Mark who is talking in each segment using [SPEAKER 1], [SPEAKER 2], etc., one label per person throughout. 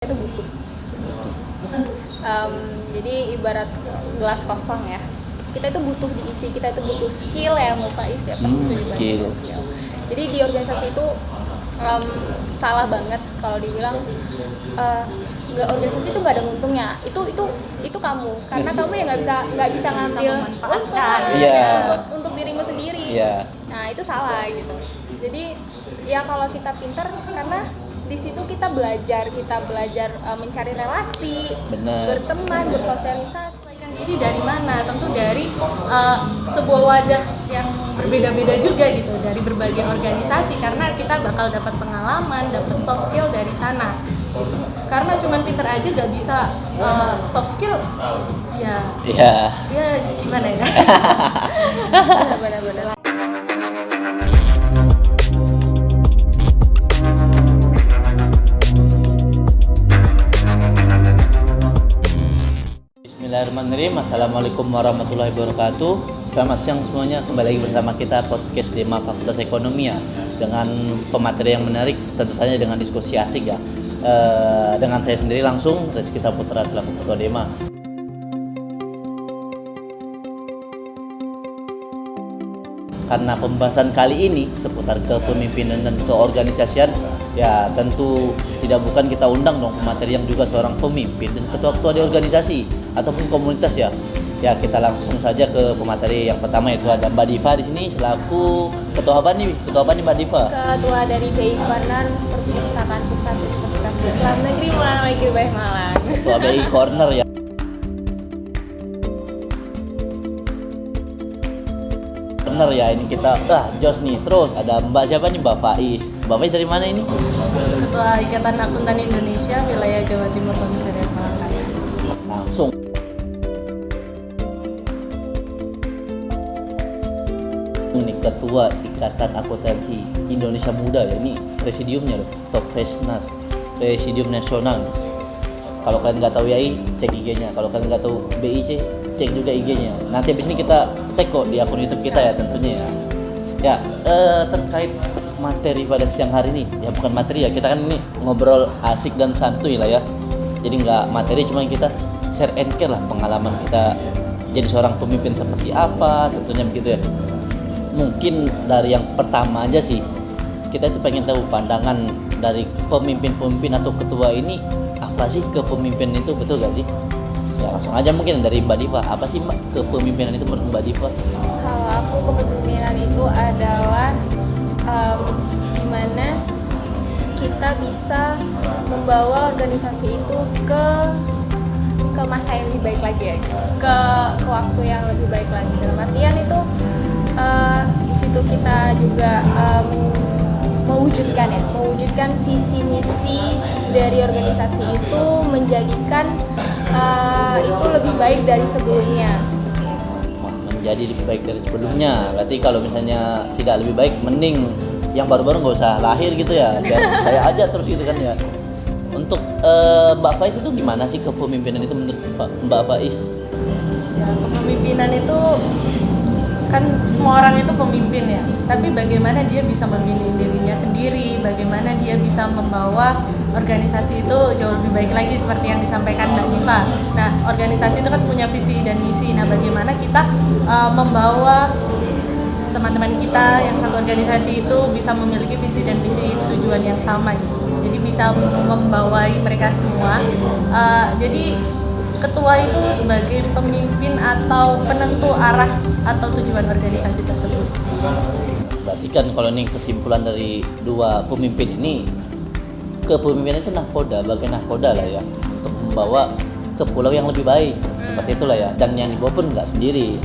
[SPEAKER 1] itu butuh. Jadi ibarat gelas kosong ya, kita itu butuh diisi, kita itu butuh skill ya Mbak Faiz ya, pasti itu
[SPEAKER 2] Skill.
[SPEAKER 1] skill. Jadi di organisasi itu salah banget kalau dibilang nggak, organisasi itu nggak ada untungnya. Itu kamu, karena kamu ya nggak bisa ngambil untung untuk dirimu sendiri. Nah itu salah gitu. Jadi ya kalau kita pinter, karena di situ kita belajar mencari relasi, berteman, bersosialisasi.
[SPEAKER 3] Diri dari mana? Tentu dari sebuah wadah yang berbeda-beda juga gitu, dari berbagai organisasi, karena kita bakal dapat pengalaman, dapat soft skill dari sana. Karena cuman pinter aja gak bisa soft skill, ya gimana ya?
[SPEAKER 1] Benar-benar.
[SPEAKER 2] Bismillahirrahmanirrahim. Assalamualaikum warahmatullahi wabarakatuh. Selamat siang semuanya. Kembali lagi bersama kita podcast Dema Fakultas Ekonomi ya, dengan pemateri yang menarik, tentu saja dengan diskusi asik ya. Dengan saya sendiri langsung, Rizky Saputra selaku Ketua Dema. Karena pembahasan kali ini seputar kepemimpinan dan keorganisasian, ya tentu tidak bukan kita undang dong pemateri yang juga seorang pemimpin dan ketua-ketua di organisasi ataupun komunitas ya. Ya kita langsung saja ke pemateri yang pertama, yaitu ada Mbak Diva di sini selaku ketua apa nih Mbak Diva?
[SPEAKER 1] Ketua dari BI Corner Perpustakaan Pusat Universitas Islam Negeri Maulana Malik Ibrahim Malang.
[SPEAKER 2] Ketua BI Corner ya. Bener ya, ini kita jos nih. Terus ada Mbak siapa nih? Mbak Faiz. Mbak Faiz dari mana ini?
[SPEAKER 3] Ketua Ikatan Akuntan Indonesia wilayah Jawa Timur Komisariat Malangkaya.
[SPEAKER 2] Langsung. Ini Ketua Ikatan Akuntansi Indonesia Muda ya, ini presidiumnya loh, Topresnas, Presidium Nasional. Kalau kalian nggak tahu YAI, cek IG-nya. Kalau kalian nggak tahu BIC, cek juga IG-nya. Nanti habis ini kita tag kok di akun YouTube kita ya tentunya ya. Ya, terkait materi pada siang hari ini, ya bukan materi ya, kita kan ini ngobrol asik dan santuy lah ya. Jadi nggak materi, cuma kita share and care lah pengalaman kita jadi seorang pemimpin seperti apa, tentunya begitu ya. Mungkin dari yang pertama aja sih, kita itu pengen tahu pandangan dari pemimpin-pemimpin atau ketua ini, apa sih kepemimpinan itu, betul gak sih? Ya langsung aja mungkin dari Mbak Diva, apa sih Mbak kepemimpinan itu menurut Mbak Diva?
[SPEAKER 1] Kalau aku, kepemimpinan itu adalah dimana kita bisa membawa organisasi itu ke masa yang lebih baik lagi ya, ke waktu yang lebih baik lagi. Dalam artian itu di situ kita juga mewujudkan visi misi dari organisasi itu, menjadikan itu lebih baik dari sebelumnya.
[SPEAKER 2] Menjadi lebih baik dari sebelumnya. Berarti kalau misalnya tidak lebih baik, mending yang baru-baru nggak usah lahir gitu ya, biar saya aja terus gitu kan ya. Untuk Mbak Faiz itu gimana sih kepemimpinan itu menurut Mbak Faiz?
[SPEAKER 3] Ya, kepemimpinan itu kan semua orang itu pemimpin ya, tapi bagaimana dia bisa memilih dirinya sendiri, bagaimana dia bisa membawa organisasi itu jauh lebih baik lagi seperti yang disampaikan Mbak Diva. Nah, organisasi itu kan punya visi dan misi. Nah, bagaimana kita membawa teman-teman kita yang satu organisasi itu bisa memiliki visi dan misi tujuan yang sama gitu. Jadi bisa membawai mereka semua. Jadi ketua itu sebagai pemimpin atau penentu arah atau tujuan organisasi tersebut.
[SPEAKER 2] Berarti kan kalau ini kesimpulan dari dua pemimpin ini, kepemimpinan itu bagian nahkoda lah ya, untuk membawa ke pulau yang lebih baik, seperti itulah ya. Dan yang dibawa pun nggak sendiri,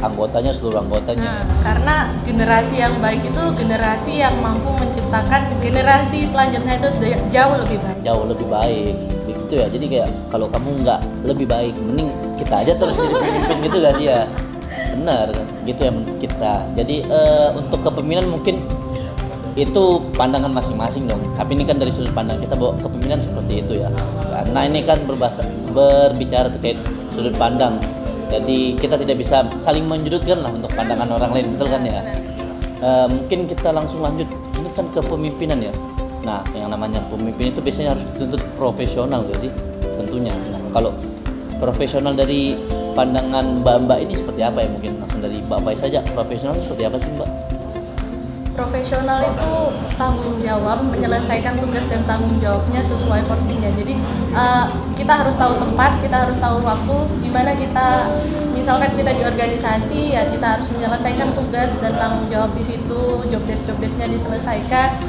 [SPEAKER 2] seluruh anggotanya.
[SPEAKER 3] Karena generasi yang baik itu generasi yang mampu menciptakan generasi selanjutnya itu jauh lebih baik. Begitu ya. Jadi kayak kalau kamu nggak lebih baik, mending kita aja terus jadi pemimpin gitu gak sih ya? Benar gitu ya kita. Jadi untuk kepemimpinan mungkin itu pandangan masing-masing dong. Tapi ini kan dari sudut pandang kita bahwa kepemimpinan seperti itu ya. Karena ini kan berbicara terkait sudut pandang. Jadi kita tidak bisa saling menjudutkan lah untuk pandangan orang lain, betul kan ya? Mungkin kita langsung lanjut. Ini kan kepemimpinan ya.
[SPEAKER 2] Nah, yang namanya pemimpin itu biasanya harus dituntut profesional gak sih? Tentunya. Nah, kalau profesional dari pandangan mbak-mbak ini seperti apa ya? Mungkin langsung dari Mbak Faiz saja. Profesional seperti apa sih Mbak?
[SPEAKER 3] Profesional itu tanggung jawab, menyelesaikan tugas dan tanggung jawabnya sesuai porsinya. Jadi kita harus tahu tempat, kita harus tahu waktu, gimana kita, misalkan kita di organisasi ya kita harus menyelesaikan tugas dan tanggung jawab di situ, job desknya diselesaikan.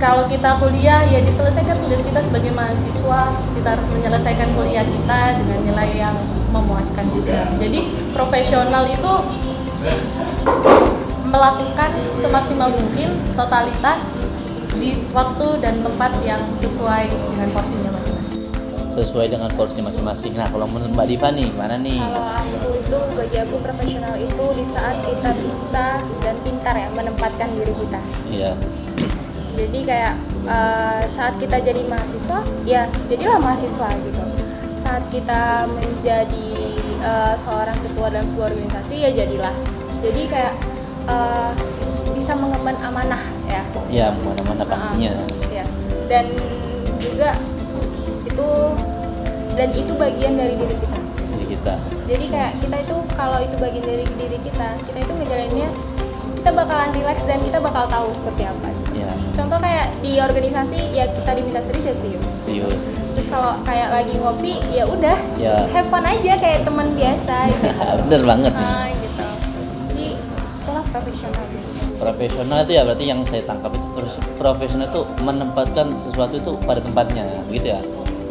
[SPEAKER 3] Kalau kita kuliah ya diselesaikan tugas kita sebagai mahasiswa, kita harus menyelesaikan kuliah kita dengan nilai yang memuaskan juga. Jadi profesional itu melakukan semaksimal mungkin totalitas di waktu dan tempat yang sesuai dengan porsinya masing-masing.
[SPEAKER 2] Sesuai dengan porsinya masing-masing. Nah, kalau menurut Mbak Diva nih, gimana nih?
[SPEAKER 1] Kalau aku itu, bagi aku profesional itu di saat kita bisa dan pintar ya menempatkan diri kita.
[SPEAKER 2] Iya.
[SPEAKER 1] Jadi kayak saat kita jadi mahasiswa, ya jadilah mahasiswa gitu. Saat kita menjadi seorang ketua dalam sebuah organisasi, ya jadilah. Jadi kayak bisa mengemban amanah ya.
[SPEAKER 2] Iya, mana-mana pastinya.
[SPEAKER 1] Ya. Dan juga itu bagian dari diri kita.
[SPEAKER 2] Jadi kita.
[SPEAKER 1] Jadi kayak kita itu kalau itu bagian dari diri kita itu ngejalaninnya kita bakalan relax dan kita bakal tahu seperti apa.
[SPEAKER 2] Iya.
[SPEAKER 1] Contoh kayak di organisasi ya kita diminta serius ya serius.
[SPEAKER 2] Serius.
[SPEAKER 1] Terus kalau kayak lagi ngopi ya udah,
[SPEAKER 2] Ya.
[SPEAKER 1] have fun aja kayak teman biasa gitu.
[SPEAKER 2] Bener banget nih.
[SPEAKER 1] Gitu. Jadi itulah profesional gitu.
[SPEAKER 2] Profesional itu ya berarti yang saya tangkap itu profesional itu menempatkan sesuatu itu pada tempatnya, begitu ya.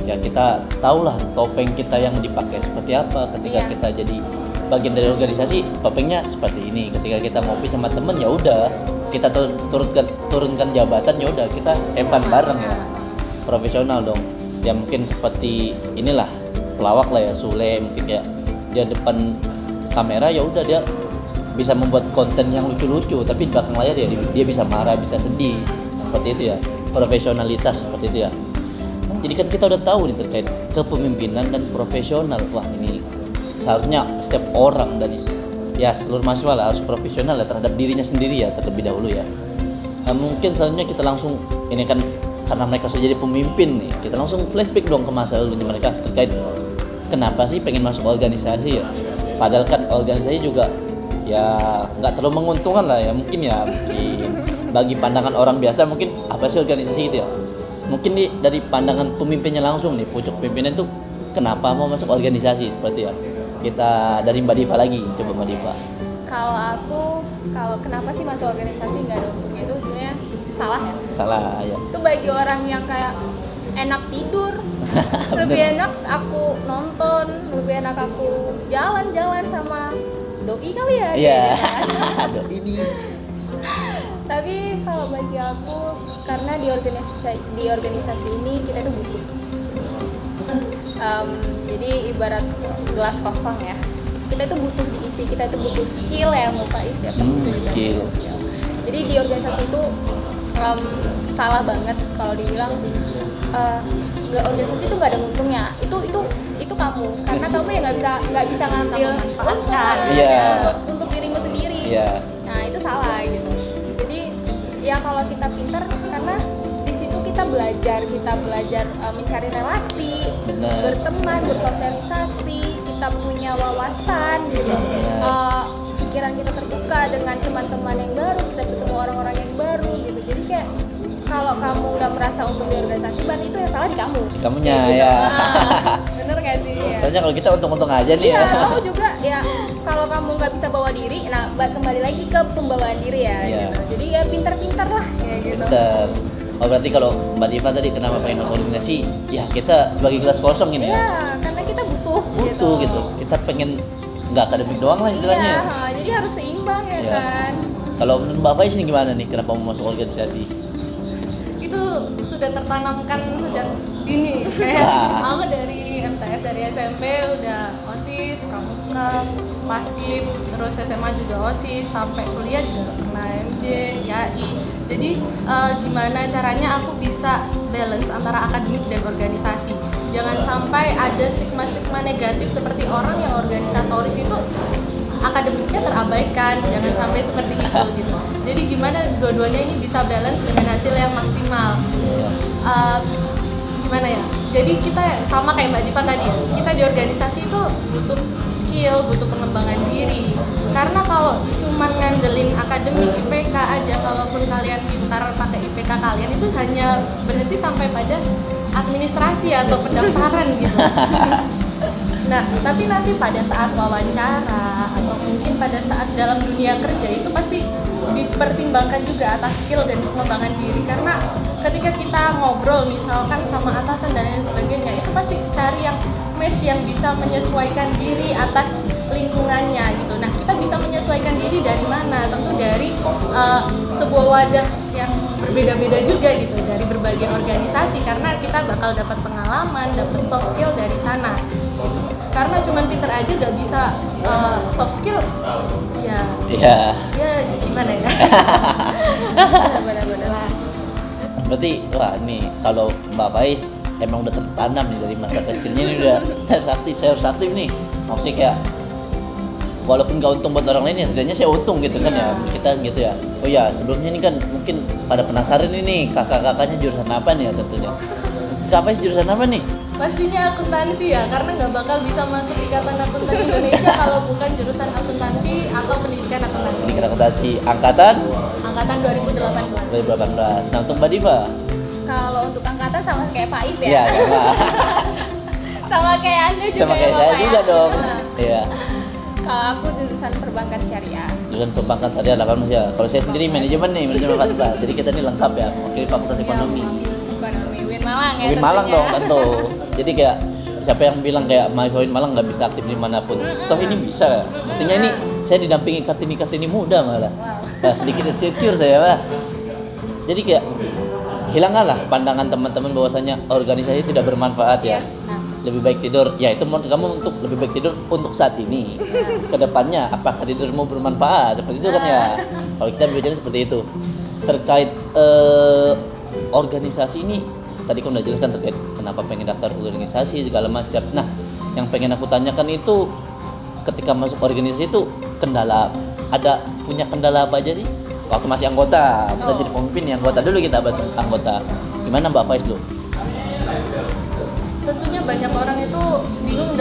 [SPEAKER 2] Ya kita tahulah topeng kita yang dipakai seperti apa ketika
[SPEAKER 1] Iya.
[SPEAKER 2] kita jadi bagian dari organisasi, topengnya seperti ini. Ketika kita ngopi sama temen ya udah kita turunkan jabatan, ya udah kita evan bareng ya. Profesional dong. Ya mungkin seperti inilah pelawak lah ya, Sule mungkin ya dia depan kamera ya udah dia bisa membuat konten yang lucu-lucu, tapi di belakang layar ya dia bisa marah, bisa sedih, seperti itu ya. Profesionalitas seperti itu ya. Nah, jadi kan kita udah tahu nih terkait kepemimpinan dan profesional. Wah, ini seharusnya setiap orang dari ya seluruh mahasiswa lah harus profesional ya terhadap dirinya sendiri ya terlebih dahulu ya. Nah, mungkin selanjutnya kita langsung ini kan karena mereka sudah jadi pemimpin nih, kita langsung flashback dong ke masa lalunya mereka terkait kenapa sih pengen masuk organisasi ya. Padahal kan organisasi juga ya nggak terlalu menguntungkan lah ya, mungkin bagi pandangan orang biasa mungkin apa sih organisasi gitu ya. Mungkin dari pandangan pemimpinnya langsung nih, pucuk pimpinan tuh kenapa mau masuk organisasi seperti ya. Kita dari Mbak Diva lagi, coba Mbak Diva.
[SPEAKER 1] Kalau kenapa sih masuk organisasi nggak ada untungnya itu sebenarnya salah ya.
[SPEAKER 2] Salah ya.
[SPEAKER 1] Itu bagi orang yang kayak enak tidur, lebih enak aku nonton, lebih enak aku jalan-jalan sama doi kali ya.
[SPEAKER 2] Iya.
[SPEAKER 1] Kayak gitu.
[SPEAKER 2] Ini.
[SPEAKER 1] Tapi kalau bagi aku karena di organisasi ini kita itu butuh. Jadi ibarat gelas kosong ya. Kita itu butuh diisi, kita itu butuh skill ya Mbak Faiz ya pasti.
[SPEAKER 2] Skill.
[SPEAKER 1] Jadi di organisasi itu salah banget kalau dibilang organisasi itu nggak ada untungnya. Itu kamu karena kamu ya nggak bisa ngambil untung
[SPEAKER 2] Iya.
[SPEAKER 1] untuk dirimu sendiri.
[SPEAKER 2] Iya.
[SPEAKER 1] Nah itu salah gitu. Jadi ya kalau kita pintar karena di situ kita belajar mencari relasi,
[SPEAKER 2] Benar.
[SPEAKER 1] berteman, bersosialisasi, kita punya wawasan gitu. Pikiran kita terbuka dengan teman-teman yang baru, kita ketemu orang-orang yang baru gitu. Jadi kayak kalau kamu nggak merasa untung di organisasi, berarti itu yang salah di kamu.
[SPEAKER 2] Di kamunya
[SPEAKER 1] Gitu.
[SPEAKER 2] ya.
[SPEAKER 1] Bener nggak sih? Ya.
[SPEAKER 2] Soalnya kalau kita untung-untung aja nih
[SPEAKER 1] Iya,
[SPEAKER 2] ya.
[SPEAKER 1] kamu juga ya kalau kamu nggak bisa bawa diri, nah kembali lagi ke pembawaan diri ya.
[SPEAKER 2] Iya.
[SPEAKER 1] Gitu. Jadi ya pintar-pintar lah ya gitu.
[SPEAKER 2] Pinter. Oh berarti kalau Mbak Diva tadi kenapa pengen masuk organisasi? Ya kita sebagai gelas kosong ini ya.
[SPEAKER 1] Iya, karena kita butuh
[SPEAKER 2] Gitu. Kita pengen nggak akademik doang lah istilahnya.
[SPEAKER 1] Iya, jadi harus seimbang ya
[SPEAKER 2] Iya.
[SPEAKER 1] kan.
[SPEAKER 2] Kalau menurut Mbak Faiz nih gimana nih? Kenapa mau masuk organisasi?
[SPEAKER 3] Itu sudah tertanamkan sejak dini. Kayak
[SPEAKER 2] Wah.
[SPEAKER 3] aku dari MTS dari SMP udah OSIS, Pramuka, Paskib, terus SMA juga OSIS, sampai kuliah juga pernah MJ, YAI. Jadi gimana caranya aku bisa balance antara akademik dan organisasi. Jangan sampai ada stigma-stigma negatif seperti orang yang organisatoris itu akademiknya terabaikan, jangan sampai seperti itu gitu. Jadi gimana dua-duanya ini bisa balance dengan hasil yang maksimal. Gimana ya? Jadi kita sama kayak Mbak Diva tadi ya, kita di organisasi itu butuh skill, butuh pengembangan diri. Karena kalau cuma ngandelin akademik IPK aja, kalaupun kalian pintar pakai IPK kalian itu hanya berhenti sampai pada administrasi atau pendaftaran gitu. Nah, tapi nanti pada saat wawancara atau mungkin pada saat dalam dunia kerja itu pasti dipertimbangkan juga atas skill dan pengembangan diri, karena ketika kita ngobrol misalkan sama atasan dan lain sebagainya itu pasti cari yang match yang bisa menyesuaikan diri atas lingkungannya gitu. Nah, kita bisa menyesuaikan diri dari mana? Tentu dari sebuah wadah yang berbeda-beda juga gitu, dari berbagai organisasi, karena kita bakal dapat pengalaman, dapat soft skill dari sana. Karena cuman pinter aja gak bisa soft skill, ya gimana ya? Benar-benar.
[SPEAKER 2] Berarti wah nih kalau Mbak Faiz emang udah tertanam nih dari masa kecilnya, ini udah saya harus aktif nih. Maksudnya kayak walaupun gak untung buat orang lain ya setidaknya saya untung gitu kan ya, kita gitu ya. Oh ya, sebelumnya ini kan mungkin pada penasaran ini kakak-kakaknya jurusan apa nih ya tentunya. Kak Faiz jurusan apa nih?
[SPEAKER 3] Pastinya akuntansi ya, karena nggak bakal bisa masuk Ikatan Akuntan Indonesia kalau bukan jurusan akuntansi atau pendidikan akuntansi.
[SPEAKER 2] Pendidikan akuntansi angkatan
[SPEAKER 3] 2018.
[SPEAKER 2] 2018. Nah, untuk Mbak Diva?
[SPEAKER 1] Kalau untuk angkatan sama kayak Faiz ya.
[SPEAKER 2] Iya, sama.
[SPEAKER 1] Sama kayak Anda juga.
[SPEAKER 2] Sama kayak
[SPEAKER 1] ya,
[SPEAKER 2] saya
[SPEAKER 1] Bapak
[SPEAKER 2] juga
[SPEAKER 1] ya?
[SPEAKER 2] dong. Iya.
[SPEAKER 1] Kalau aku jurusan perbankan syariah.
[SPEAKER 2] Jurusan perbankan syariah 18 ya. Kalau saya sendiri manajemen nih, manajemen fakultas. Jadi kita ini lengkap ya, mewakili fakultas ekonomi.
[SPEAKER 1] Ekonomi Win Malang ya.
[SPEAKER 2] Win Malang
[SPEAKER 1] tentunya.
[SPEAKER 2] dong tentu. Jadi kayak siapa yang bilang kayak mahasiswa Win Malang nggak bisa aktif dimanapun, toh ini bisa. Buktinya ini saya didampingi kartini muda malah. Nah, sedikit insecure saya Pak. Jadi kayak hilanglah pandangan teman-teman bahwasanya organisasi tidak bermanfaat ya. Lebih baik tidur. Ya itu menurut kamu untuk lebih baik tidur untuk saat ini. Kedepannya apakah tidurmu bermanfaat? Seperti itu kan ya. Kalau kita bicara seperti itu. Terkait organisasi ini tadi kamu udah jelaskan terkait kenapa pengen daftar organisasi segala macam. Nah, yang pengen aku tanyakan itu ketika masuk organisasi itu punya kendala apa aja sih? Waktu masih anggota, kita jadi pemimpin ya anggota dulu, kita bahas anggota. Gimana Mbak Faiz dulu?
[SPEAKER 3] Tentunya banyak orang itu bingung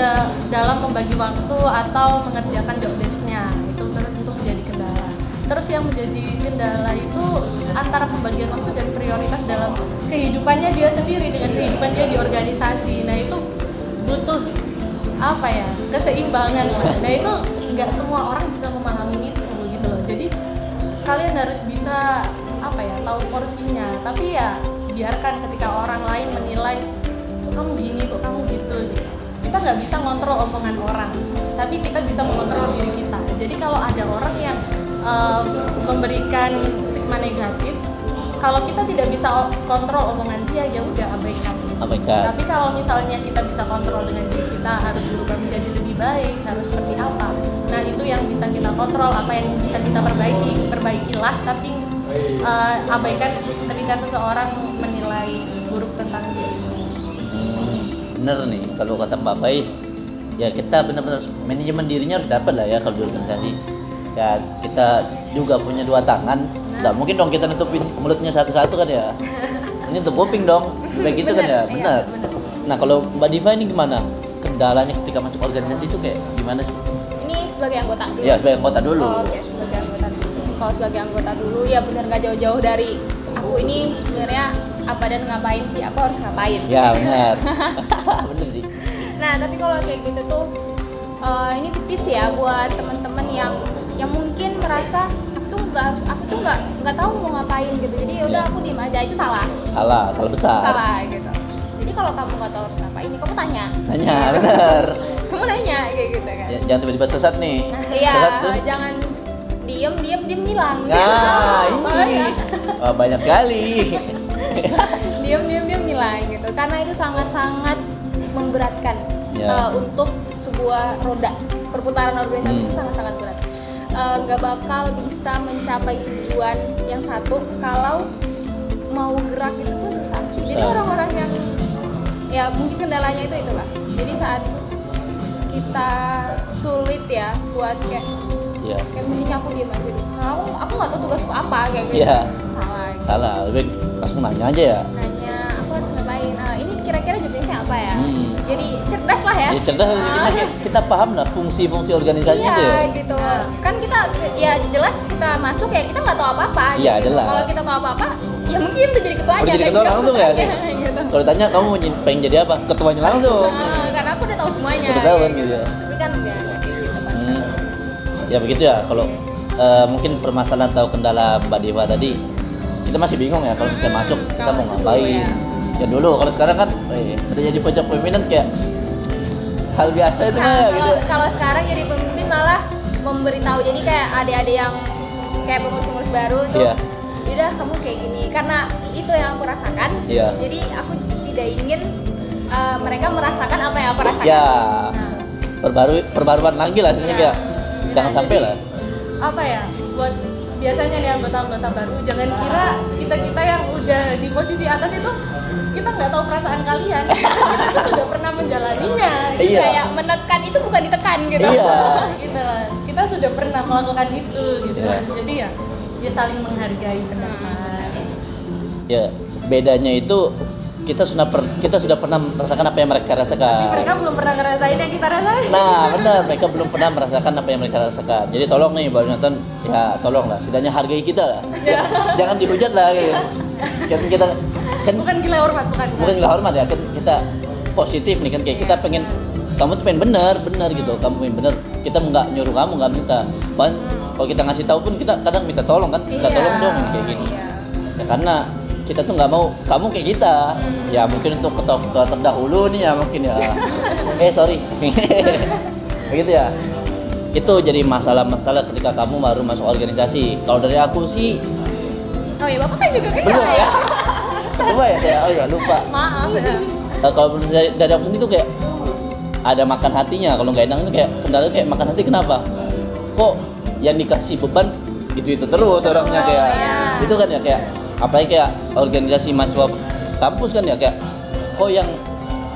[SPEAKER 3] dalam membagi waktu atau mengerjakan job desk-nya. Itu tentu menjadi kendala. Terus yang menjadi kendala itu antara pembagian waktu dan prioritas dalam kehidupannya dia sendiri dengan kehidupan dia di organisasi. Nah itu butuh keseimbangan lah. Nah itu nggak semua orang bisa memahami itu gitu loh. Jadi kalian harus bisa tahu porsinya. Tapi ya biarkan ketika orang lain menilai kok kamu gini, kok kamu gitu. Kita nggak bisa ngontrol omongan orang, tapi kita bisa mengontrol diri kita. Jadi kalau ada orang yang memberikan stigma negatif, kalau kita tidak bisa kontrol omongan dia, ya udah abaikan. Tapi kalau misalnya kita bisa kontrol dengan diri kita, harus berubah menjadi lebih baik, harus seperti apa. Nah itu yang bisa kita kontrol, apa yang bisa kita perbaikilah. Tapi abaikan ketika seseorang menilai buruk tentang diri.
[SPEAKER 2] Bener nih, kalau kata Mbak Faiz, ya kita benar-benar manajemen dirinya harus dapat lah ya kalau di organisasi. Ya kita juga punya dua tangan, nggak mungkin dong kita nutupin mulutnya satu-satu kan ya. Ini untuk kuping dong, kayak gitu kan ya, benar. Nah kalau Mbak Diva ini gimana? Kendalanya ketika masuk organisasi itu kayak gimana sih?
[SPEAKER 1] Ini sebagai anggota dulu.
[SPEAKER 2] Ya sebagai anggota dulu.
[SPEAKER 1] Oke, sebagai anggota dulu. Kalau sebagai anggota dulu ya benar nggak jauh-jauh dari aku ini sebenarnya apa dan ngapain sih, aku harus ngapain.
[SPEAKER 2] Ya benar. Bener sih.
[SPEAKER 1] Nah tapi kalau kayak gitu tuh ini tips ya buat teman-teman yang mungkin merasa aku tuh nggak tahu mau ngapain gitu, jadi yaudah aku diem aja. Itu salah besar gitu. Jadi kalau kamu nggak tahu harus ngapain, kamu tanya
[SPEAKER 2] benar.
[SPEAKER 1] kamu nanya kayak gitu kan
[SPEAKER 2] Ya, jangan tiba-tiba sesat nih.
[SPEAKER 1] iya,
[SPEAKER 2] Sesat terus
[SPEAKER 1] jangan diem hilang.
[SPEAKER 2] Nah ini banyak sekali.
[SPEAKER 1] diem hilang gitu, karena itu sangat memberatkan untuk sebuah roda perputaran organisasi. Itu sangat berat. Nggak bakal bisa mencapai tujuan yang satu kalau mau gerak itu pun susah. Jadi orang-orang yang ya mungkin kendalanya itulah. Jadi saat kita sulit ya buat kayak
[SPEAKER 2] Iya.
[SPEAKER 1] mending aku diem aja deh. Nah, aku nggak tahu tugasku apa kayak gitu.
[SPEAKER 2] Iya.
[SPEAKER 1] Salah.
[SPEAKER 2] Salah, lebih langsung nanya aja ya.
[SPEAKER 1] Nanya, aku harus ngapain? Ini kira-kira jobdesknya apa ya?
[SPEAKER 2] Hmm.
[SPEAKER 1] Jadi cerdas lah ya.
[SPEAKER 2] Ya cerdas, kita paham lah fungsi-fungsi organisasinya
[SPEAKER 1] Iya
[SPEAKER 2] itu ya.
[SPEAKER 1] gitu. Kan kita ya jelas kita masuk ya kita nggak tahu apa-apa.
[SPEAKER 2] Iya,
[SPEAKER 1] gitu.
[SPEAKER 2] jelas.
[SPEAKER 1] Kalau kita tahu apa-apa, ya mungkin udah jadi ketua aja.
[SPEAKER 2] Udah jadi
[SPEAKER 1] kayak
[SPEAKER 2] ketua
[SPEAKER 1] gitu.
[SPEAKER 2] langsung ya.
[SPEAKER 1] Gitu.
[SPEAKER 2] Kalau ditanya kamu pengen jadi apa? Ketuanya langsung.
[SPEAKER 1] Karena aku udah tahu semuanya.
[SPEAKER 2] Udah tahu kan gitu ya.
[SPEAKER 1] Tapi kan enggak kayak gitu kan.
[SPEAKER 2] Ya begitu ya. Kalau mungkin permasalahan atau kendala Mbak Diva tadi, kita masih bingung ya kalau kita masuk kita
[SPEAKER 1] Kalau
[SPEAKER 2] mau
[SPEAKER 1] itu
[SPEAKER 2] ngapain.
[SPEAKER 1] dulu
[SPEAKER 2] Ya dulu, kalau sekarang kan udah jadi pojok pimpinan kayak hal biasa itu
[SPEAKER 1] Nah,
[SPEAKER 2] mah gitu.
[SPEAKER 1] kalau sekarang jadi pemimpin malah memberitahu, jadi kayak adik-adik yang kayak pengurus-pengurus baru tuh,
[SPEAKER 2] Iya.
[SPEAKER 1] udah kamu kayak gini, karena itu yang aku rasakan.
[SPEAKER 2] Iya.
[SPEAKER 1] Jadi aku tidak ingin mereka merasakan apa yang aku rasakan.
[SPEAKER 2] Ya,
[SPEAKER 1] Nah,
[SPEAKER 2] perbaruan lagi lah sebenarnya kayak jangan sampai lah.
[SPEAKER 3] Apa ya, buat biasanya nih anggota-anggota baru, jangan kira kita yang udah di posisi atas itu kita nggak tahu perasaan kalian. Kita sudah pernah menjalaninya.
[SPEAKER 2] Iya.
[SPEAKER 1] kayak menekan itu bukan ditekan gitu.
[SPEAKER 2] Iya.
[SPEAKER 3] Gitu lah. Kita sudah pernah melakukan itu gitu.
[SPEAKER 2] Iya.
[SPEAKER 3] Jadi ya saling menghargai pendapat.
[SPEAKER 2] Ya, bedanya itu kita sudah pernah merasakan apa yang mereka
[SPEAKER 3] Tapi
[SPEAKER 2] rasakan.
[SPEAKER 3] mereka belum pernah ngerasain yang kita rasain.
[SPEAKER 2] Nah, benar, mereka belum pernah merasakan apa yang mereka rasakan. Jadi tolong nih baru nonton, ya tolonglah, setidaknya hargai kita lah. Jangan dihujat lah gitu. Kita kan
[SPEAKER 3] Bukan gila hormat, bukan.
[SPEAKER 2] bukan gila hormat ya, kan kita positif nih kan, kayak kita pengen kamu tuh pengen benar gitu, kamu pengen benar, kita nggak nyuruh kamu, nggak minta. Bahkan kalau kita ngasih tahu pun kita kadang minta tolong kan, minta
[SPEAKER 1] Iya.
[SPEAKER 2] tolong dong kayak gini.
[SPEAKER 1] Iya.
[SPEAKER 2] Ya karena kita tuh nggak mau kamu kayak kita. Ya mungkin untuk ketua-ketua terdahulu nih ya mungkin ya. Sorry. Begitu ya. Itu jadi masalah-masalah ketika kamu baru masuk organisasi. Kalau dari aku sih
[SPEAKER 1] Oh iya, Bapak kan juga kecil
[SPEAKER 2] belum
[SPEAKER 1] ya.
[SPEAKER 2] ya. Lupa ya saya, lupa.
[SPEAKER 3] Maaf ya.
[SPEAKER 2] Kalau menurut saya dari aku sendiri tuh kayak ada makan hatinya. Kalau nggak enak itu kayak kendala kayak makan hati, kenapa? Kok yang dikasih beban itu terus orangnya kayak itu kan ya, kayak apalagi kayak organisasi mahasiswa kampus kan ya, kayak kok yang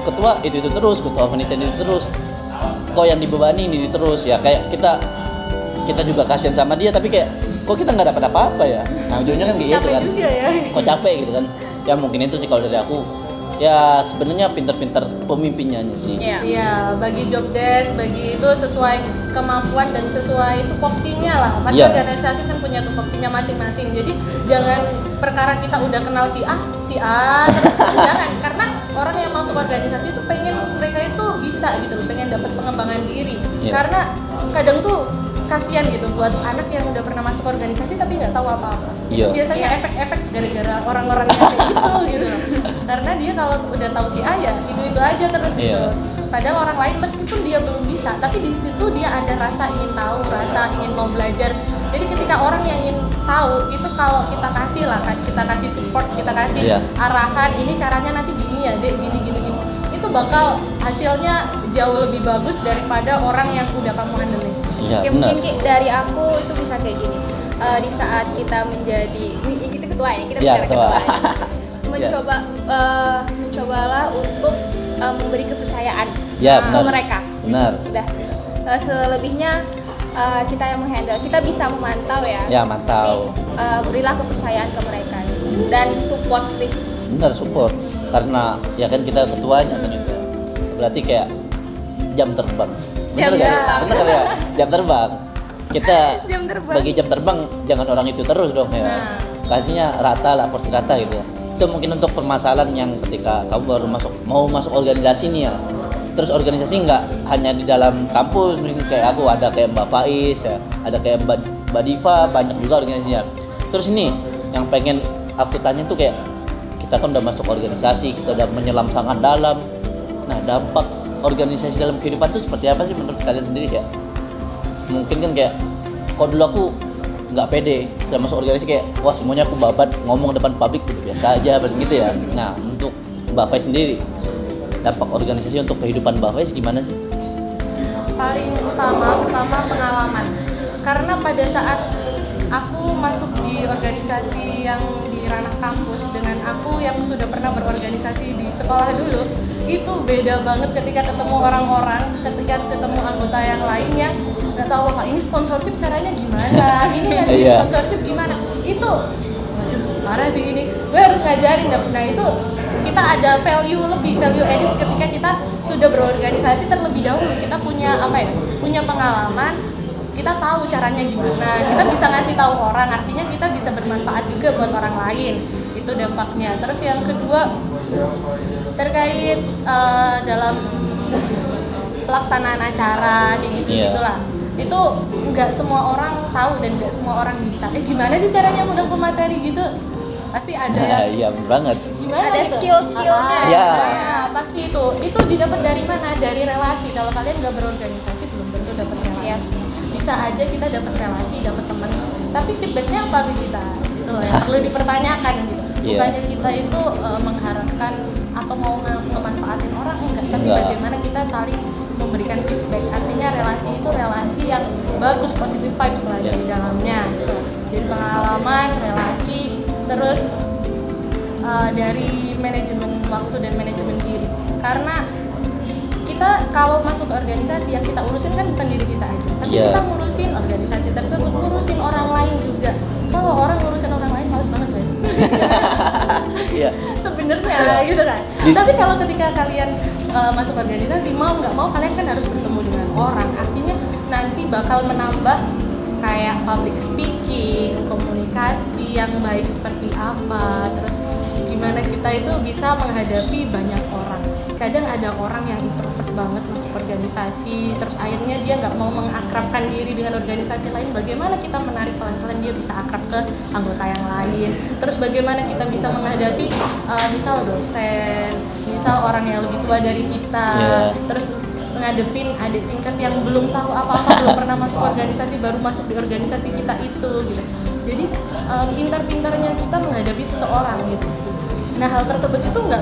[SPEAKER 2] ketua itu terus, ketua panitia itu terus, kok yang dibebani ini terus ya, kayak kita juga kasihan sama dia tapi kayak kok kita nggak dapat apa-apa ya. Nah ujungnya kan kayak gitu
[SPEAKER 3] Capek
[SPEAKER 2] kan,
[SPEAKER 3] juga ya.
[SPEAKER 2] kok capek gitu kan. Ya mungkin itu sih kalau dari aku. Ya sebenarnya pinter-pinter pemimpinnya sih.
[SPEAKER 1] Iya.
[SPEAKER 3] Iya, bagi job desk, bagi itu sesuai kemampuan dan sesuai tupoksinya lah. Pasti
[SPEAKER 2] Iya.
[SPEAKER 3] organisasi kan punya tupoksinya masing-masing. Jadi jangan perkara kita udah kenal si A, terus jangan, karena orang yang masuk organisasi itu pengen mereka itu bisa gitu, pengen dapat pengembangan diri.
[SPEAKER 2] Iya.
[SPEAKER 3] Karena kadang tuh kasihan gitu buat anak yang udah pernah masuk organisasi tapi nggak tahu apa-apa.
[SPEAKER 2] Iya.
[SPEAKER 3] Biasanya efek-efek gara-gara orang-orang yang kayak gitu gitu. Karena dia kalau udah tahu si A ya itu aja terus gitu.
[SPEAKER 2] Iya.
[SPEAKER 3] Padahal orang lain meskipun dia belum bisa, tapi di situ dia ada rasa ingin tahu, rasa ingin mau belajar. Jadi ketika orang yang ingin tahu itu kalau kita kasih lah kan, kita kasih support, kita kasih
[SPEAKER 2] Iya.
[SPEAKER 3] arahan, ini caranya nanti gini ya, Dek, gini. Itu bakal hasilnya jauh lebih bagus daripada orang yang udah kamu handelin.
[SPEAKER 2] Iya
[SPEAKER 1] Ya,
[SPEAKER 2] benar.
[SPEAKER 1] mungkin dari aku itu bisa kayak gini. Di saat kita menjadi ini kita ketua ini, kita
[SPEAKER 2] Iya,
[SPEAKER 1] bicara
[SPEAKER 2] ketua.
[SPEAKER 1] ketua. Mencobalah untuk memberi kepercayaan
[SPEAKER 2] Ya,
[SPEAKER 1] ke
[SPEAKER 2] benar.
[SPEAKER 1] mereka.
[SPEAKER 2] Benar.
[SPEAKER 1] Udah. Selebihnya kita yang menghandle. Kita bisa memantau ya.
[SPEAKER 2] Ya mantau.
[SPEAKER 1] Tapi, berilah kepercayaan ke mereka dan support sih.
[SPEAKER 2] Benar, support. Karena ya kan kita ketuanya kan gitu. Berarti kayak jam terbang. Benar
[SPEAKER 1] Jam
[SPEAKER 2] nggak?
[SPEAKER 1] terbang.
[SPEAKER 2] Benar kali ya? Jam terbang. Kita
[SPEAKER 1] Jam terbang.
[SPEAKER 2] bagi jam terbang jangan orang itu terus dong ya.
[SPEAKER 3] Nah.
[SPEAKER 2] Kasihnya rata lah, porsi rata gitu ya. Itu mungkin untuk permasalahan yang ketika kamu baru mau masuk organisasi nih ya. Terus organisasi nggak hanya di dalam kampus, mungkin kayak aku ada kayak Mbak Faiz ya, ada kayak Mbak Diva, banyak juga organisasinya. Terus ini yang pengen aku tanya tuh kayak kita kan udah masuk organisasi, kita udah menyelam sangat dalam. Nah, dampak organisasi dalam kehidupan itu seperti apa sih menurut kalian sendiri ya? Mungkin kan kayak kalau dulu aku nggak pede setelah masuk organisasi kayak wah semuanya aku babat ngomong depan publik gitu biasa aja gitu ya. Nah, untuk Mbak Faiz sendiri dampak organisasi untuk kehidupan Mbak Faiz gimana sih?
[SPEAKER 3] Paling pertama pengalaman, karena pada saat aku masuk di organisasi yang ranah kampus dengan aku yang sudah pernah berorganisasi di sekolah dulu, itu beda banget ketika ketemu orang-orang, ketika ketemu anggota yang lain yang nggak tahu apa ini sponsorship caranya gimana, ini kan sponsorship gimana, itu waduh parah sih ini, gue harus ngajarin. Nah itu kita ada value edit ketika kita sudah berorganisasi terlebih dahulu, kita punya punya pengalaman, kita tahu caranya gimana, kita bisa ngasih tahu orang, artinya kita bisa bermanfaat juga buat orang lain, itu dampaknya. Terus yang kedua terkait dalam pelaksanaan acara kayak gitulah, itu nggak semua orang tahu dan nggak semua orang bisa. Gimana sih caranya ngundang pemateri gitu? Pasti ada ya.
[SPEAKER 2] Iya bener banget.
[SPEAKER 1] Gimana ada gitu? Skill-skillnya.
[SPEAKER 3] Pasti itu didapat dari mana? Dari relasi. Kalau kalian nggak berorganisasi belum tentu dapat relasi. Bisa aja kita dapat relasi, dapat teman. Tapi feedbacknya apa ke kita? Itu loh yang perlu dipertanyakan gitu. Bukannya kita itu mengharapkan atau mau ngemanfaatin orang enggak, tapi bagaimana kita saling memberikan feedback. Artinya relasi itu relasi yang bagus, positive vibes lah di dalamnya. Jadi pengalaman, relasi, terus dari manajemen waktu dan manajemen diri. Karena kita kalau masuk ke organisasi yang kita urusin kan bukan diri kita aja, tapi kita ngurusin organisasi tersebut, ngurusin orang lain juga. Kalau orang ngurusin orang lain males banget guys. Sebenarnya gitu kan. Tapi kalau ketika kalian masuk organisasi, mau nggak mau kalian kan harus bertemu dengan orang. Artinya nanti bakal menambah kayak public speaking, komunikasi yang baik seperti apa, terus gimana kita itu bisa menghadapi banyak orang. Kadang ada orang yang introvert banget masuk organisasi, terus akhirnya dia nggak mau mengakrabkan diri dengan organisasi lain. Bagaimana kita menarik pelan-pelan dia bisa akrab ke anggota yang lain. Terus bagaimana kita bisa menghadapi misal dosen, misal orang yang lebih tua dari kita, terus ngadepin adik tingkat yang belum tahu apa-apa, belum pernah masuk organisasi, baru masuk di organisasi kita itu gitu. Jadi pintar-pintarnya kita menghadapi seseorang gitu. Nah hal tersebut itu nggak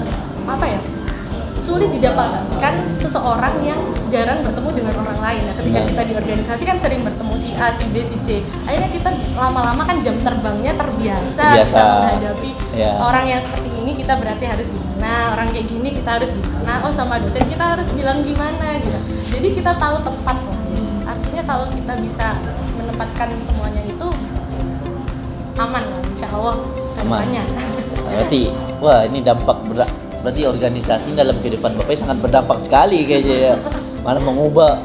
[SPEAKER 3] sulit didapatkan seseorang yang jarang bertemu dengan orang lain. Nah ketika kita di organisasi kan sering bertemu si A, si B, si C, akhirnya kita lama-lama kan jam terbangnya terbiasa. Bisa menghadapi orang yang seperti ini kita berarti harus gimana, orang kayak gini kita harus gimana, sama dosen kita harus bilang gimana gitu. Jadi kita tahu tepat lah. Artinya kalau kita bisa menempatkan semuanya itu aman lah, insya Allah kedepannya.
[SPEAKER 2] Berarti wah ini dampak berarti organisasi dalam kehidupan Bapak sangat berdampak sekali kayaknya ya. Malah mengubah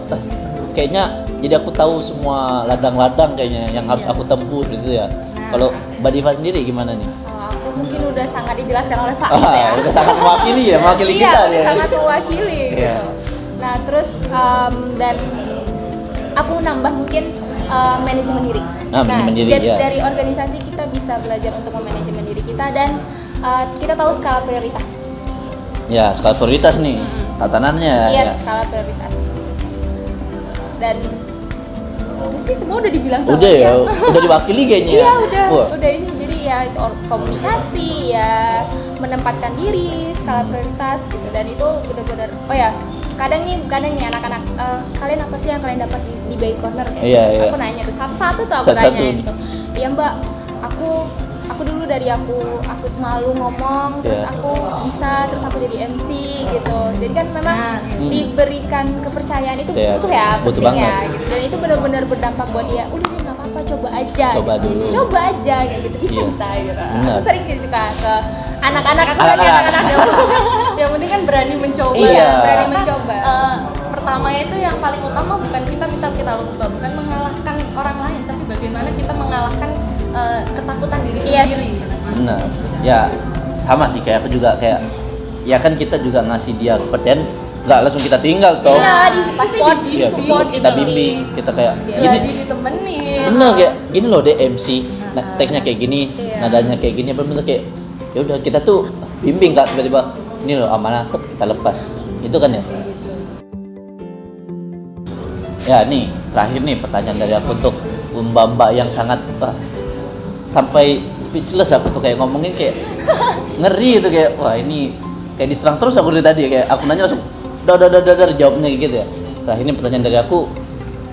[SPEAKER 2] kayaknya, jadi aku tahu semua ladang-ladang kayaknya yang harus aku tempuh gitu ya. Kalau Mbak Diva sendiri gimana nih?
[SPEAKER 1] Aku mungkin udah sangat dijelaskan oleh Pak Is ya.
[SPEAKER 2] Udah sangat mewakili kita ya.
[SPEAKER 1] Sangat mewakili gitu. Nah terus dan aku nambah mungkin manajemen diri. Dari organisasi kita bisa belajar untuk memanajemen diri kita dan kita tahu skala prioritas.
[SPEAKER 2] Ya, skala prioritas nih, tatanannya.
[SPEAKER 1] Iya, skala prioritas. Dan udah sih semua udah dibilang sama dia.
[SPEAKER 2] Udah diwakili kayaknya.
[SPEAKER 1] Iya, udah ini. Jadi ya itu komunikasi, ya menempatkan diri, skala prioritas gitu. Dan itu benar-benar kadang nih anak-anak kalian apa sih yang kalian dapat di Bay Corner kayak aku nanya tuh satu-satu tuh aku tanya gitu. Iya Mbak, aku dulu dari aku malu ngomong, terus aku bisa, terus aku jadi MC gitu. Jadi kan memang diberikan kepercayaan itu butuh penting ya gitu. Dan itu benar-benar berdampak buat dia. Udah deh nggak apa-apa, coba aja. Coba aja kayak gitu, bisa gitu. Aku sering gitu kan ke anak-anak, aku lagi anak-anak
[SPEAKER 3] yang penting kan berani mencoba.
[SPEAKER 1] Berani mencoba.
[SPEAKER 3] Pertama itu yang paling utama bukan kita misal kita lupa, bukan mengalahkan orang lain, tapi bagaimana kita mengalahkan ketakutan diri sendiri.
[SPEAKER 2] Benar. Ya sama sih kayak aku juga kayak ya kan kita juga ngasih dia kepercayaan, nggak langsung kita tinggal toh.
[SPEAKER 1] Iya, support
[SPEAKER 2] kita bimbing, kita kayak
[SPEAKER 3] gini ditemenin.
[SPEAKER 2] Bener kayak gini loh deh MC, teksnya kayak gini, nadanya kayak gini, bener-bener kayak ya udah kita tuh bimbing Kak, tiba-tiba ini loh amanah tuh kita lepas. Itu kan ya. Ya nih terakhir nih pertanyaan dari aku untuk mbak-mbak yang sangat sampai speechless aku tuh kayak ngomongin kayak ngeri gitu kayak wah ini kayak diserang terus aku dari tadi kayak aku nanya langsung dar jawabnya gitu ya. Terakhir ini pertanyaan dari aku,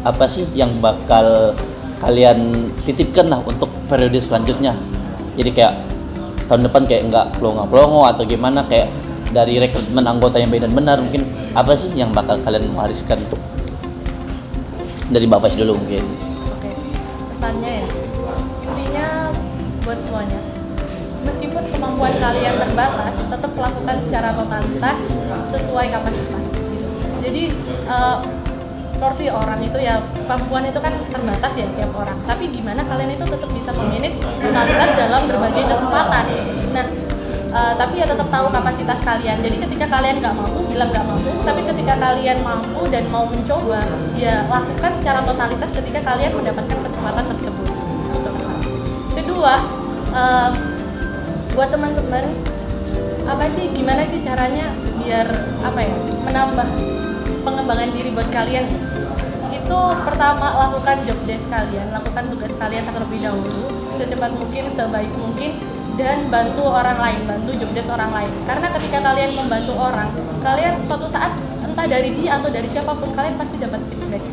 [SPEAKER 2] apa sih yang bakal kalian titipkan lah untuk periode selanjutnya? Jadi kayak tahun depan kayak nggak pelongo-pelongo atau gimana, kayak dari rekrutmen anggota yang baik dan benar, mungkin apa sih yang bakal kalian wariskan untuk dari Mbak Faiz dulu mungkin?
[SPEAKER 3] Oke, pesannya ya, intinya buat semuanya, meskipun kemampuan kalian terbatas, tetap lakukan secara totalitas sesuai kapasitas gitu. Jadi porsi orang itu ya, kemampuan itu kan terbatas ya tiap orang, tapi gimana kalian itu tetap bisa memanage totalitas dalam berbagai kesempatan. Nah, tapi ya tetap tahu kapasitas kalian. Jadi ketika kalian nggak mampu, bilang nggak mampu, tapi ketika kalian mampu dan mau mencoba, ya lakukan secara totalitas ketika kalian mendapatkan kesempatan tersebut. Kedua, buat teman-teman, gimana sih caranya biar menambah pengembangan diri buat kalian? Itu pertama, lakukan job desk kalian, lakukan tugas kalian terlebih dahulu secepat mungkin, sebaik mungkin, dan bantu orang lain, bantu job desk orang lain. Karena ketika kalian membantu orang, kalian suatu saat entah dari dia atau dari siapapun, kalian pasti dapat feedback.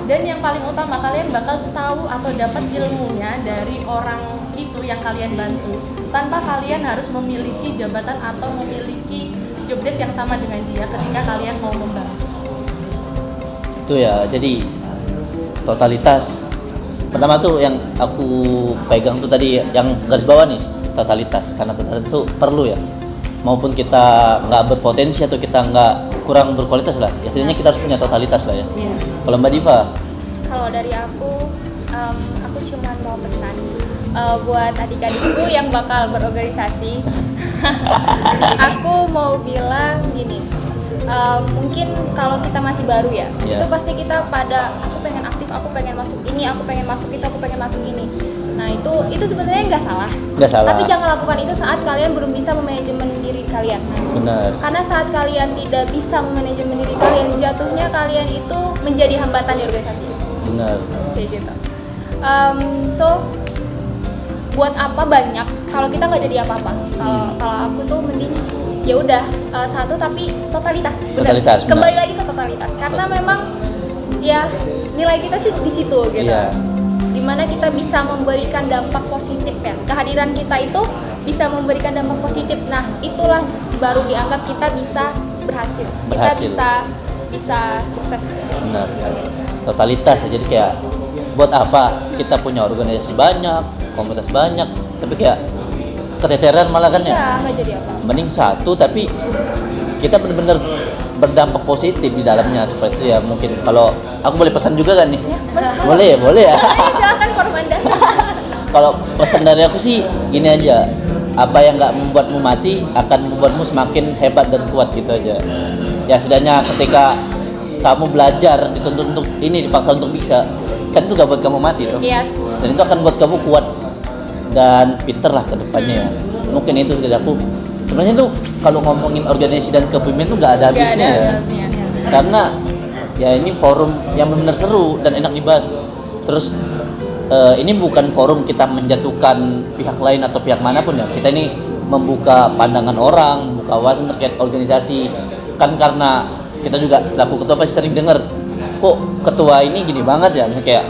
[SPEAKER 3] Dan yang paling utama, kalian bakal tahu atau dapat ilmunya dari orang itu yang kalian bantu, tanpa kalian harus memiliki jabatan atau memiliki job desk yang sama dengan dia ketika kalian mau membantu.
[SPEAKER 2] Itu ya, jadi totalitas. Pertama tuh yang aku pegang tuh tadi, yang garis bawah nih, totalitas. Karena totalitas itu perlu ya, maupun kita nggak berpotensi atau kita nggak kurang berkualitas lah, ya setidaknya kita harus punya totalitas lah ya. Kalau Mbak Diva?
[SPEAKER 1] Kalau dari aku cuma mau pesan buat adik-adikku yang bakal berorganisasi. Aku mau bilang gini, mungkin kalau kita masih baru ya, itu pasti kita pada aku pengen aktif, aku pengen masuk ini, aku pengen masuk itu, aku pengen masuk ini. Nah itu sebenarnya nggak salah. Tapi jangan lakukan itu saat kalian belum bisa memanajemen diri kalian.
[SPEAKER 2] Benar.
[SPEAKER 1] Karena saat kalian tidak bisa memanajemen diri kalian, jatuhnya kalian itu menjadi hambatan di organisasi.
[SPEAKER 2] Benar.
[SPEAKER 1] Kayak gitu. So buat apa banyak kalau kita nggak jadi apa-apa. Kalau aku tuh mending ya udah satu tapi totalitas.
[SPEAKER 2] Totalitas.
[SPEAKER 1] Kembali lagi ke totalitas karena memang ya nilai kita sih di situ gitu.
[SPEAKER 2] Iya.
[SPEAKER 1] Dimana kita bisa memberikan dampak positif ya, kehadiran kita itu bisa memberikan dampak positif. Nah itulah baru dianggap kita bisa berhasil. Kita bisa sukses.
[SPEAKER 2] Benar. Totalitas ya, jadi kayak buat apa kita punya organisasi banyak, komunitas banyak, tapi kayak keteteran malah kan ya.
[SPEAKER 1] Iya, nggak jadi apa.
[SPEAKER 2] Mending satu tapi kita benar-benar berdampak positif di dalamnya, seperti itu ya. Mungkin kalau aku boleh pesan juga kan nih? Ya, boleh ya.
[SPEAKER 1] Silakan Kormanda.
[SPEAKER 2] Kalau pesan dari aku sih gini aja, apa yang nggak membuatmu mati akan membuatmu semakin hebat dan kuat gitu aja. Ya setidaknya ketika kamu belajar, dituntut untuk ini, dipaksa untuk bisa, kan itu gak buat kamu mati tuh.
[SPEAKER 1] Yes.
[SPEAKER 2] Dan itu akan buat kamu kuat dan pinter lah ke depannya ya. Mungkin itu dari aku. Sebenarnya tuh kalau ngomongin organisasi dan kepemimpinan tuh gak ada habisnya ya. Karena ya ini forum yang benar-benar seru dan enak dibahas. Terus ini bukan forum kita menjatuhkan pihak lain atau pihak manapun ya. Kita ini membuka pandangan orang, membuka wawasan terkait organisasi. Kan karena kita juga selaku ketua pasti sering dengar, kok ketua ini gini banget ya, misalnya kayak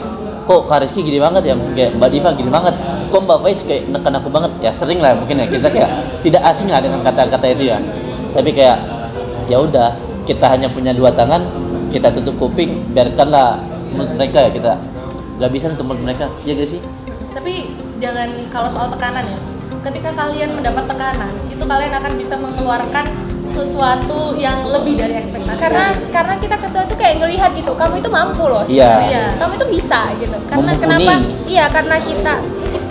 [SPEAKER 2] kok Kak Rizky gini banget ya, kayak Mbak Diva gini banget, kok Mbak Faiz kayak neken aku banget ya, sering lah mungkin ya, kita kayak tidak asing lah dengan kata-kata itu ya. Tapi kayak ya udah, kita hanya punya dua tangan, kita tutup kuping, biarkanlah mulut mereka ya, kita nggak bisa untuk mulut mereka, ya gak sih?
[SPEAKER 3] Tapi jangan, kalau soal tekanan ya, ketika kalian mendapat tekanan, itu kalian akan bisa mengeluarkan sesuatu yang lebih dari ekspektasi.
[SPEAKER 1] Karena kita ketua tuh kayak ngelihat gitu, kamu itu mampu loh sebenarnya.
[SPEAKER 2] Iya.
[SPEAKER 1] Kamu itu bisa gitu. Karena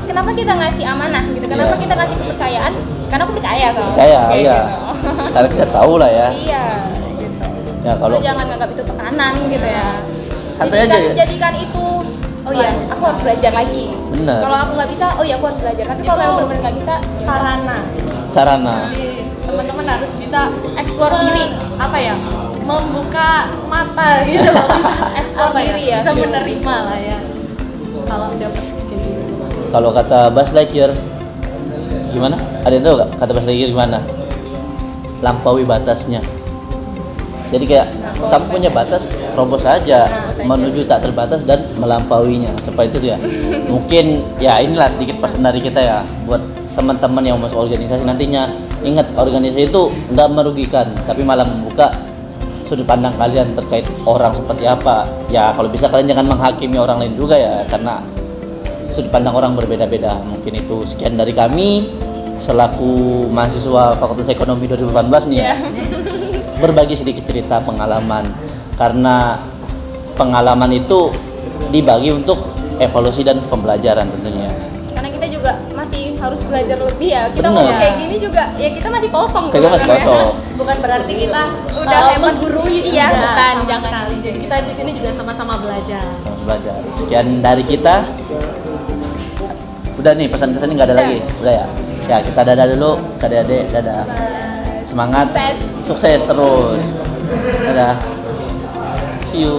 [SPEAKER 1] kenapa kita ngasih amanah gitu? Kenapa kita ngasih kepercayaan? Karena aku percaya sama.
[SPEAKER 2] Percaya, iya.
[SPEAKER 1] Gitu.
[SPEAKER 2] Karena kita tahu lah ya.
[SPEAKER 1] Iya, gitu.
[SPEAKER 2] Ya kalau
[SPEAKER 1] jangan nganggap itu tekanan gitu ya.
[SPEAKER 2] santai aja ya.
[SPEAKER 1] Jadikan itu, oh ya, aku harus belajar lagi.
[SPEAKER 2] Benar.
[SPEAKER 1] Kalau aku nggak bisa, oh ya aku harus belajar. Tapi kalau memang benar-benar nggak bisa,
[SPEAKER 3] sarana.
[SPEAKER 1] Iya.
[SPEAKER 3] Teman-teman harus bisa
[SPEAKER 1] explore diri,
[SPEAKER 3] membuka mata gitu loh, bisa
[SPEAKER 1] explore diri ya,
[SPEAKER 3] bisa menerima lah ya kalau dapat kayak gitu.
[SPEAKER 2] Kalau kata Buzz Lightyear gimana? Ada yang tahu gak kata Buzz Lightyear gimana? Lampaui batasnya. Jadi kayak kamu punya batas, terobos aja menuju tak terbatas dan melampauinya, seperti itu ya. Mungkin ya inilah sedikit pesan dari kita ya buat teman-teman yang masuk organisasi nantinya, ingat organisasi itu nggak merugikan, tapi malah membuka sudut pandang kalian terkait orang seperti apa. Ya kalau bisa kalian jangan menghakimi orang lain juga ya, karena sudut pandang orang berbeda-beda. Mungkin itu sekian dari kami selaku mahasiswa Fakultas Ekonomi 2018 nih ya. Berbagi sedikit cerita pengalaman, karena pengalaman itu dibagi untuk evaluasi dan pembelajaran tentunya.
[SPEAKER 1] Karena kita juga masih harus belajar lebih ya. Kita
[SPEAKER 2] Bener.
[SPEAKER 1] ngomong kayak gini juga ya kita masih kosong.
[SPEAKER 2] Kita masih
[SPEAKER 1] sebenarnya.
[SPEAKER 2] kosong.
[SPEAKER 1] Bukan berarti kita udah hebat.
[SPEAKER 3] menggurui,
[SPEAKER 1] Iya,
[SPEAKER 3] enggak,
[SPEAKER 1] bukan,
[SPEAKER 3] sama
[SPEAKER 1] jangan.
[SPEAKER 3] sekali. Jadi kita di sini juga sama-sama belajar.
[SPEAKER 2] Sama belajar. Sekian dari kita. Udah nih pesan-pesan nggak ada lagi. Udah ya. Ya kita dadah dulu, adik-adik dadah. Semangat,
[SPEAKER 1] Sukses.
[SPEAKER 2] sukses terus. Dadah. See you.